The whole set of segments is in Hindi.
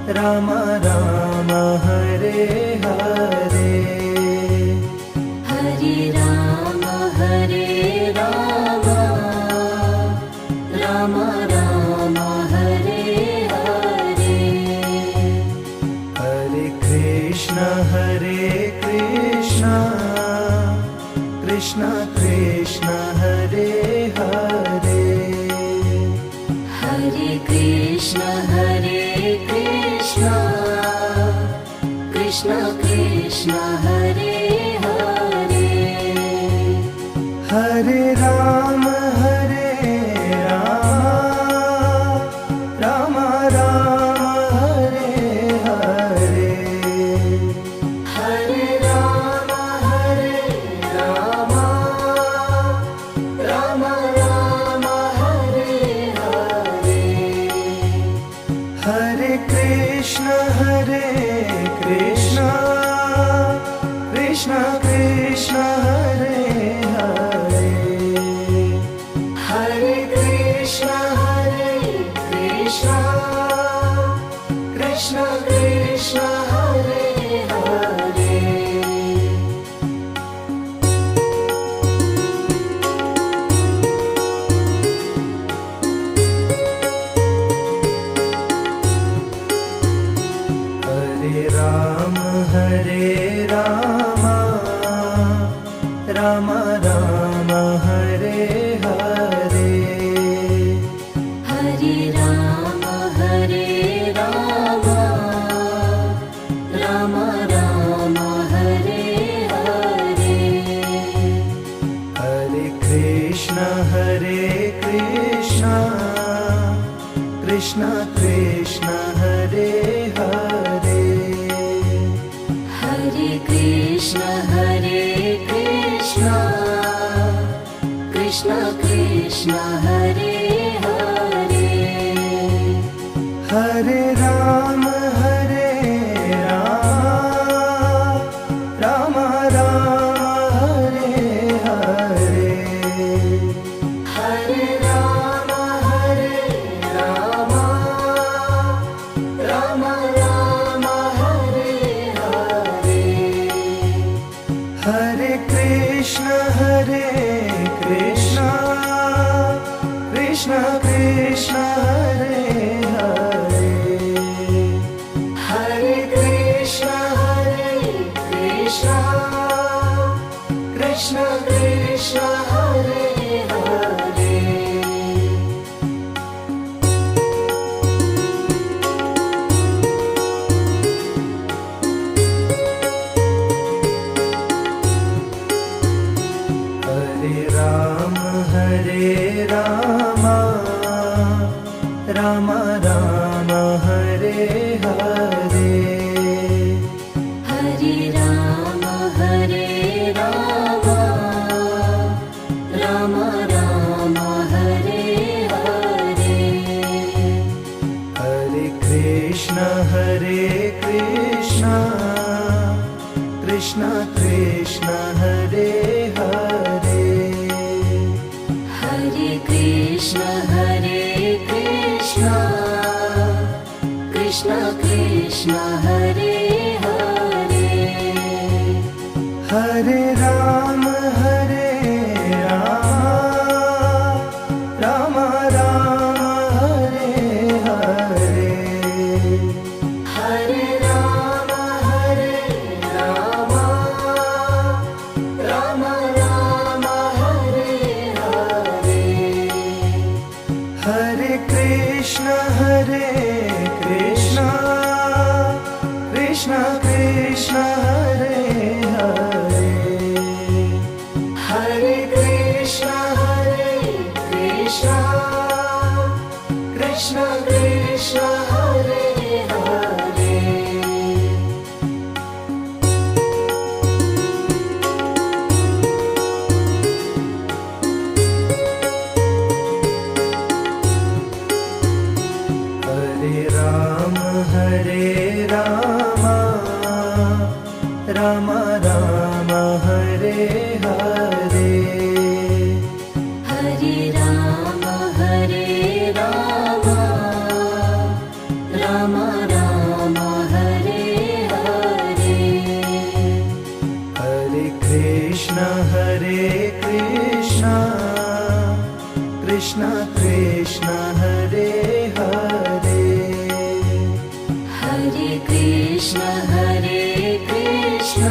Ram Ram Hare Hare, Hare Ram Ram Ram Hare Hare. Hare Krishna Krishna Krishna Hare Hare, Hare Krishna Krishna Krishna Hare Hare. Hare Ram Ram Ram Hare Hare, Hare Ram Ram Ram Hare Hare. Hare Krishna Krishna Krishna Hare Hare, Hare Krishna Krishna Krishna Hare Hare. Hare Ram Ram Ram Hare Hare, Hare Ram Ram Ram Hare Hare. Hare Krishna Krishna Krishna Hare Hare, Hare Krishna Krishna Krishna Hare Hare. Hare Ram Ram Ram Hare Hare, Hare Ram Ram Ram Hare Hare. Hare Krishna Krishna Krishna Hare Hare, Hare Krishna Krishna Krishna Hare Hare. Hare Ram Ram Ram Hare Hare, Hare Ram Ram Ram Hare Hare. Hare Krishna Krishna Krishna Hare Hare, Hare Krishna Krishna Krishna Hare Hare. Hare Ram Ram Ram Hare Hare, Hare Ram Ram Ram Hare Hare. Hare Krishna Krishna Krishna Hare Hare, Hare Krishna Krishna Krishna Hare Hare. Hare Ram Ram Ram Hare Hare, Hare Ram Ram Ram Krishna Krishna Hare Hare Hare Krishna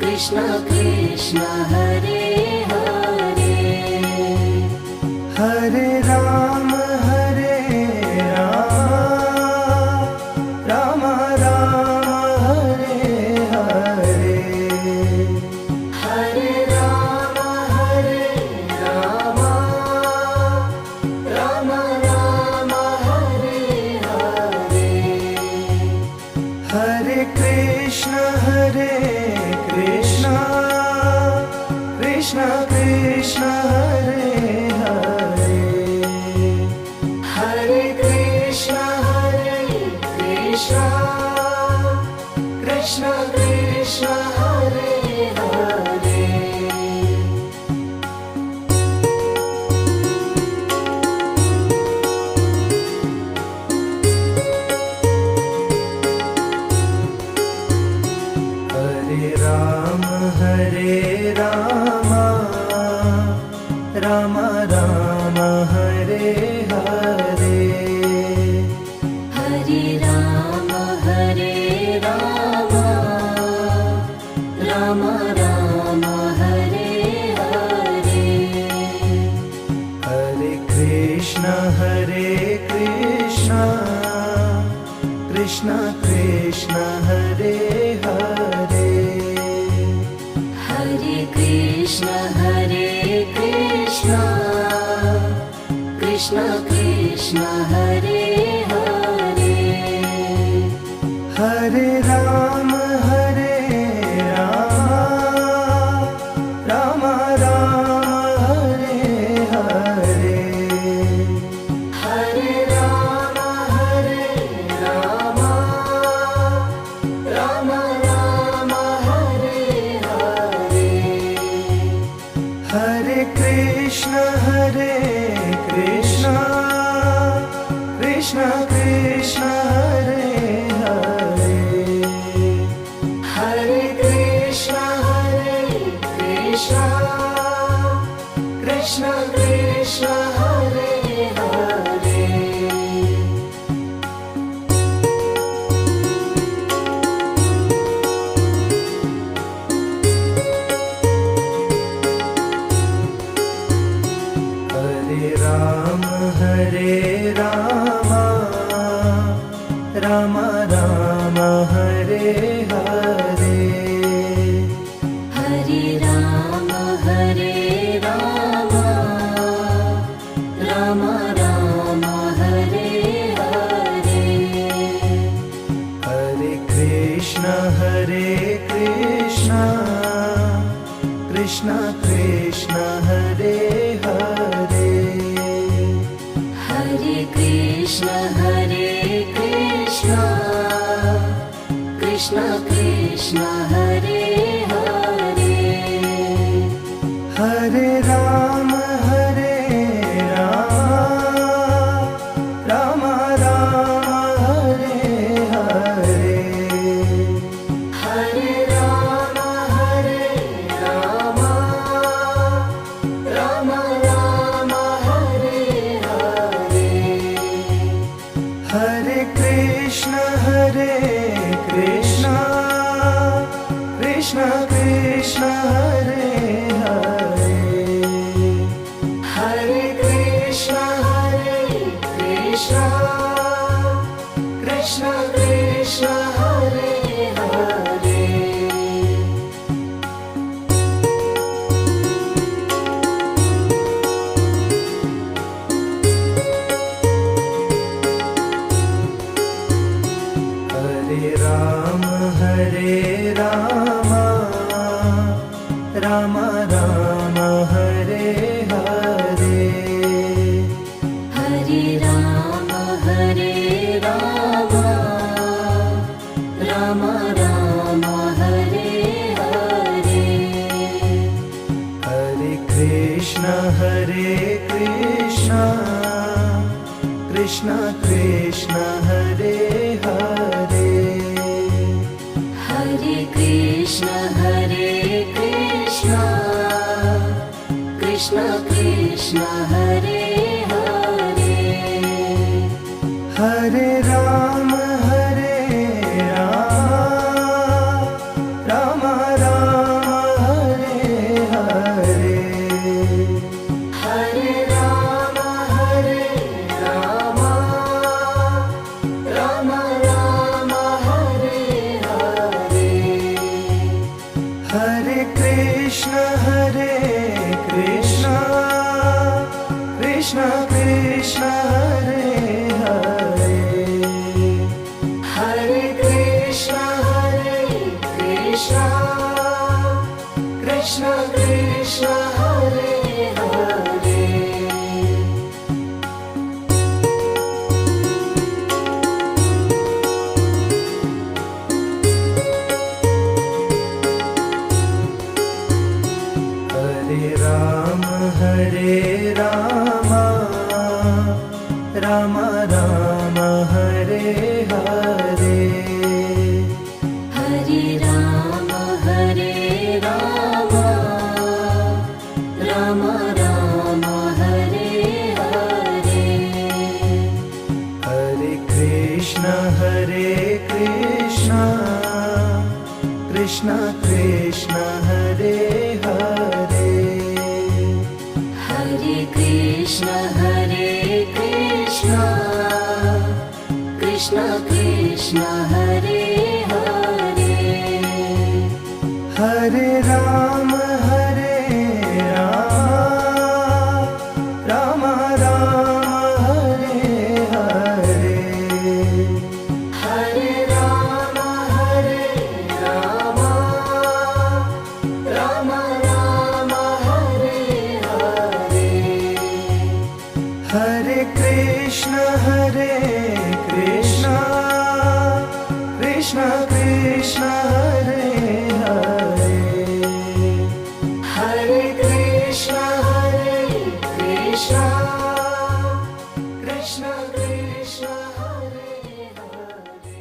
Krishna Krishna Hare Hare Hare Ram Ram Ram Hare Hare Hare Ram Ram Ram Hare Hare Hare Krishna Krishna Krishna Hare Hare Hare Krishna Krishna Krishna Hare Hare Hare Ram Ram Ram Hare Hare Hare Ram Ram Ram Hare Hare Hare Krishna Krishna Krishna Hare Hare Hare Krishna Krishna Krishna Hare Hare Hare Ram Ram Ram Hare Hare Hare Ram Ram Ram Hare Hare Hare Krishna Krishna Krishna Hare Hare Hare Krishna Krishna Krishna Hare Hare Hare Ram Ram Ram Hare Hare Hare Ram Ram Ram Hare Hare Hare Krishna Krishna Krishna Hare Hare Hare Krishna Krishna Krishna Hare Hare Hare Ram Ram Ram Hare Hare Hare Ram Ram Ram Hare Hare Hare Krishna Krishna Krishna Hare Hare Hare Krishna Krishna Krishna Hare Hare Hare Ram Ram Ram Hare Hare Hare Ram Ram Ram Hare Hare Hare Krishna Krishna Hare Hare Hare Krishna Krishna Krishna Krishna Hare Hare Hare Ram Ram Ram Hare Hare Hare Ram Ram Ram Hare Hare Hare Krishna Krishna Krishna Hare Hare Hare Krishna Krishna Krishna Hare Hare Hare Ram Ram Ram Hare Hare Hare Ram Ram Ram Hare Hare Hare Krishna Krishna Krishna Hare Hare Hare Krishna Krishna Krishna Hare Hare Hare Ram Ram Hare Hare Hare Ram Ram Hare Hare Hare Krishna Krishna Krishna Hare Hare Hare Krishna Krishna Krishna Hare Hare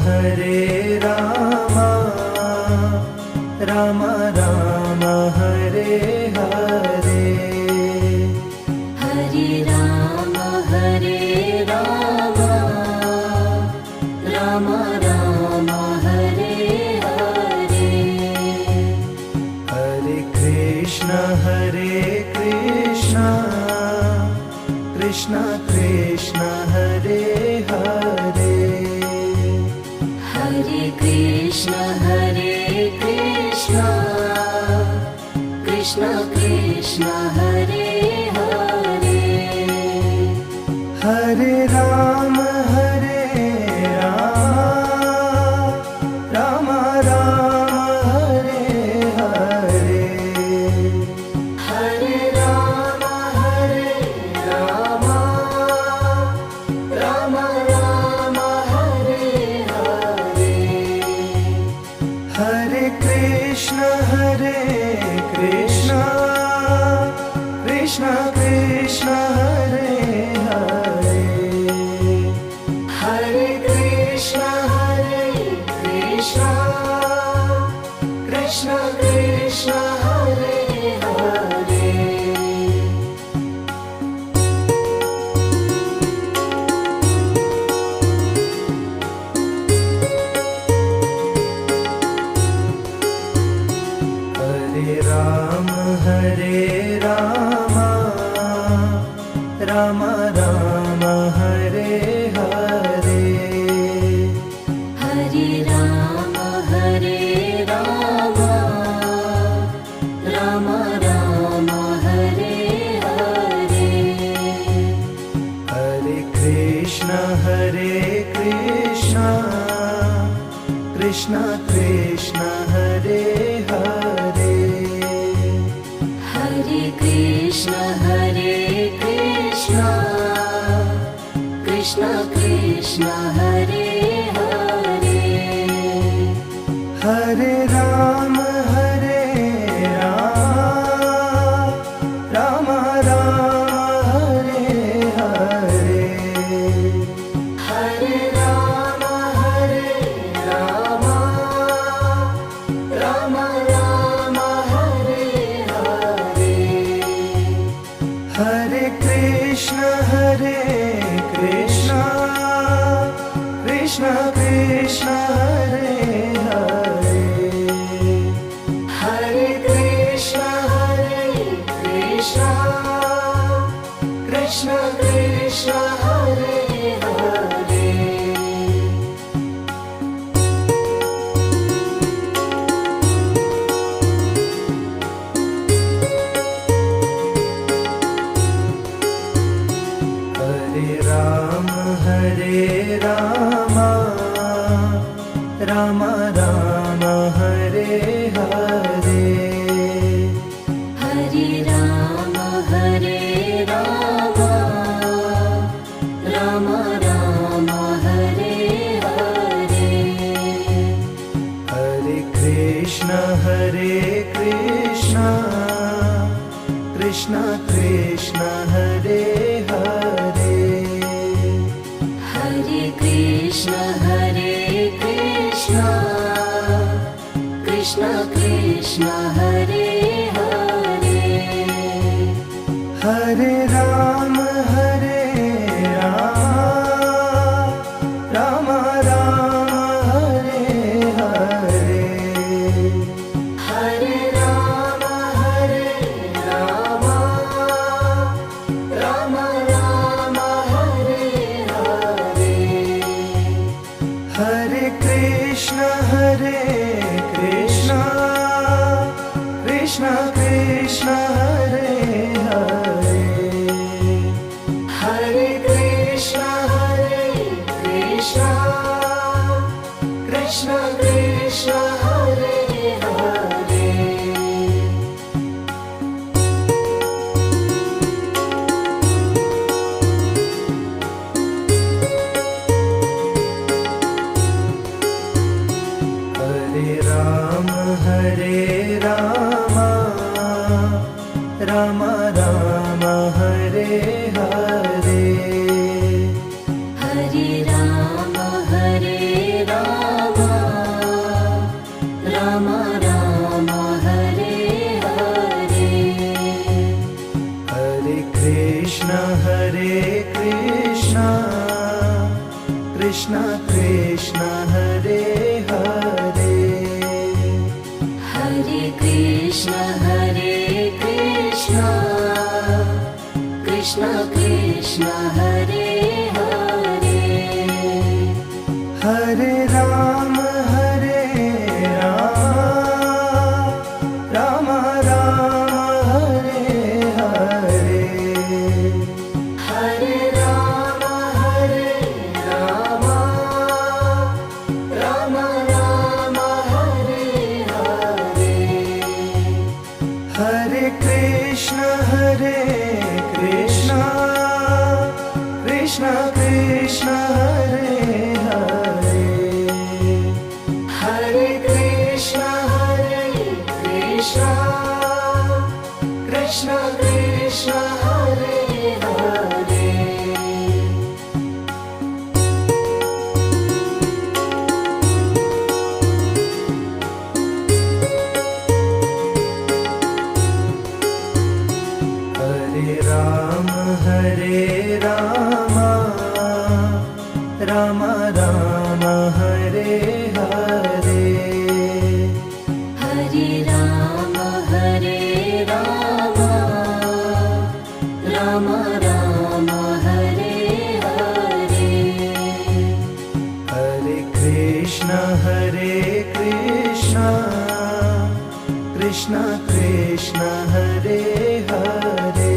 Hare Ram Ram Ram Hare Hare Hare Ram Ram Ram Hare Hare Hare Krishna Krishna Krishna Hare Hare Hare Krishna Krishna Krishna Hare Hare Hare Ram Ram Ram Hare Hare Hare Ram Ram Ram Hare Hare Hare Krishna Krishna Krishna Hare Hare Hare Krishna Krishna Krishna Hare Hare Hare Ram Ram Ram Hare Hare Hare Ram Ram Ram Hare Hare Hare Krishna Krishna Krishna Hare Hare Hare Krishna Krishna Krishna Hare Hare Hare Ram Ram Ram Hare Hare Krishna Hare Krishna Krishna Krishna Hare Hare Hare Krishna Krishna Krishna Hare Hare Hare Ram Ram Ram Hare Hare Hare Ram Ram Ram Hare Hare Hare Krishna Krishna Krishna Hare Hare Hare Krishna Krishna Krishna Hare Hare Hare Ram Ram Ram Hare Hare Hare Ram Ram Ram Hare Hare Hare Krishna Krishna Krishna Hare Hare Hare Krishna Krishna Krishna Hare Hare Hare Ram Ram Ram Hare Hare Hare Ram Ram Ram Hare Hare Hare Krishna Krishna Krishna Hare Hare Hare Krishna Krishna Krishna Hare Hare Hare Ram Ram Ram Hare Hare Hare Ram Ram Ram Hare Hare Hare Krishna Krishna Krishna Hare Hare Hare Krishna Krishna Krishna Hare Hare Hare Ram Ram Ram Hare Hare Hare Ram Ram Ram Hare Hare Hare Krishna Krishna Krishna Hare Hare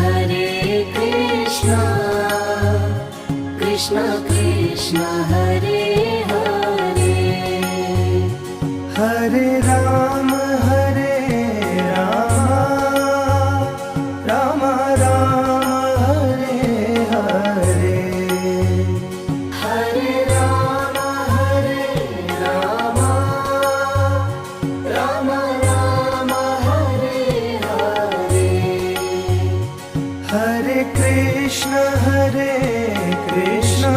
Hare Krishna Krishna Krishna Hare Hare Hare Ram Ram Ram Hare Hare Hare Ram Ram Ram Hare Hare Hare Krishna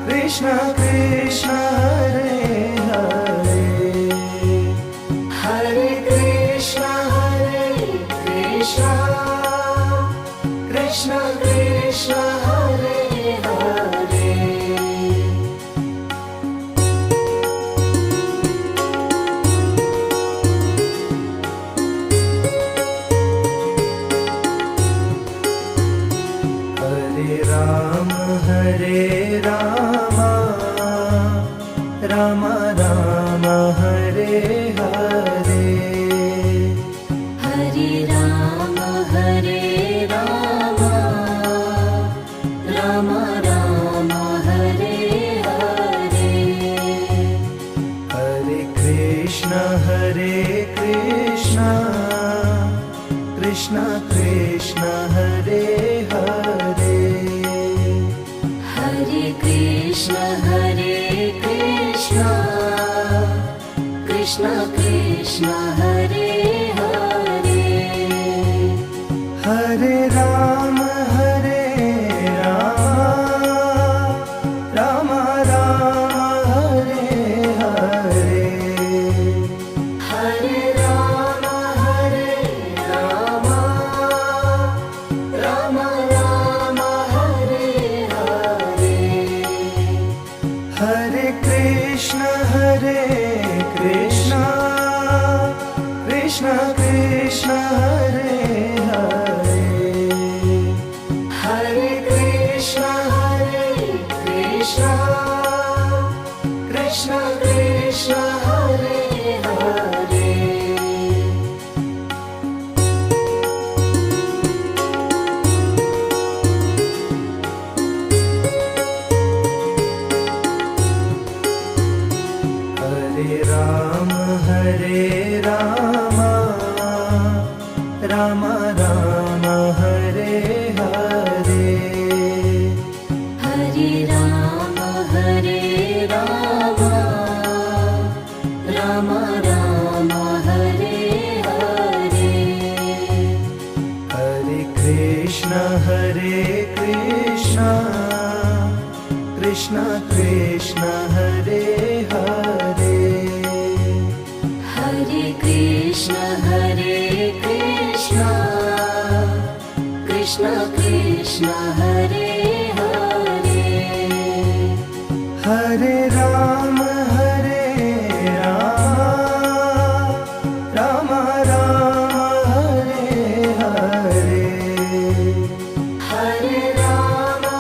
Krishna Krishna Hare Hare Hare Krishna Krishna Krishna Hare Hare Hare Rama Rama Rama Hare Hare Hare Rama Rama Rama Hare Hare Hare Krishna Krishna Krishna Hare Hare Hare Krishna Krishna Krishna Hare Hare Hare Rama Rama Rama Hare Hare Hare Rama Rama Rama Hare Hare Hare Krishna Krishna Krishna Hare Hare Hare Krishna Krishna Krishna Hare Hare Hare Rama Rama Rama Hare Hare Hare Rama Rama Rama Hare Hare Hare Krishna Krishna Krishna Hare Hare Hare Krishna Krishna Krishna Hare Hare Hare Rama Rama Rama Hare Hare Hare Rama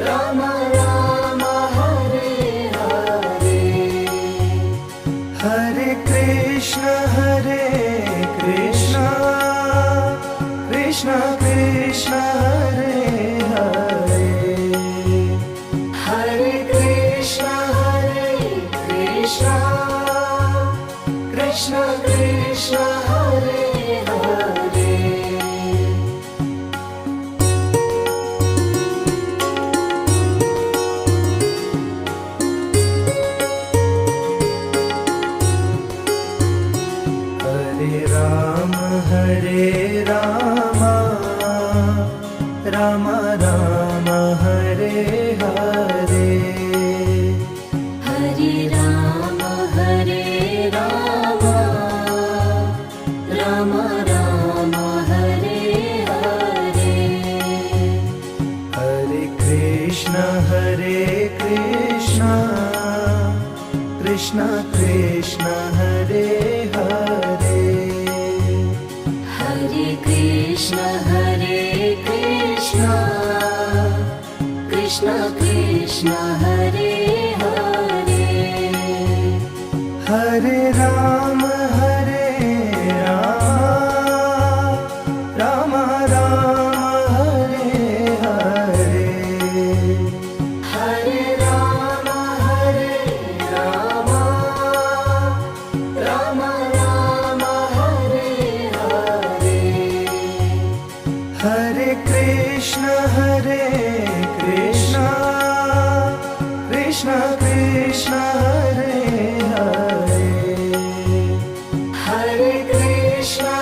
Rama Rama Hare Hare Hare Krishna Krishna Krishna Hare Hare Hare Krishna Krishna Krishna Hare Hare Hare Rama Rama Rama Hare Hare Hare Rama Rama Rama Hare Hare Hare Krishna Krishna Krishna Hare Hare Hare Krishna Krishna Krishna Hare Hare Hare Rama Rama Rama Hare Hare Hare Rama Rama Rama Hare Hare Hare Krishna Krishna Krishna Hare Hare Hare Krishna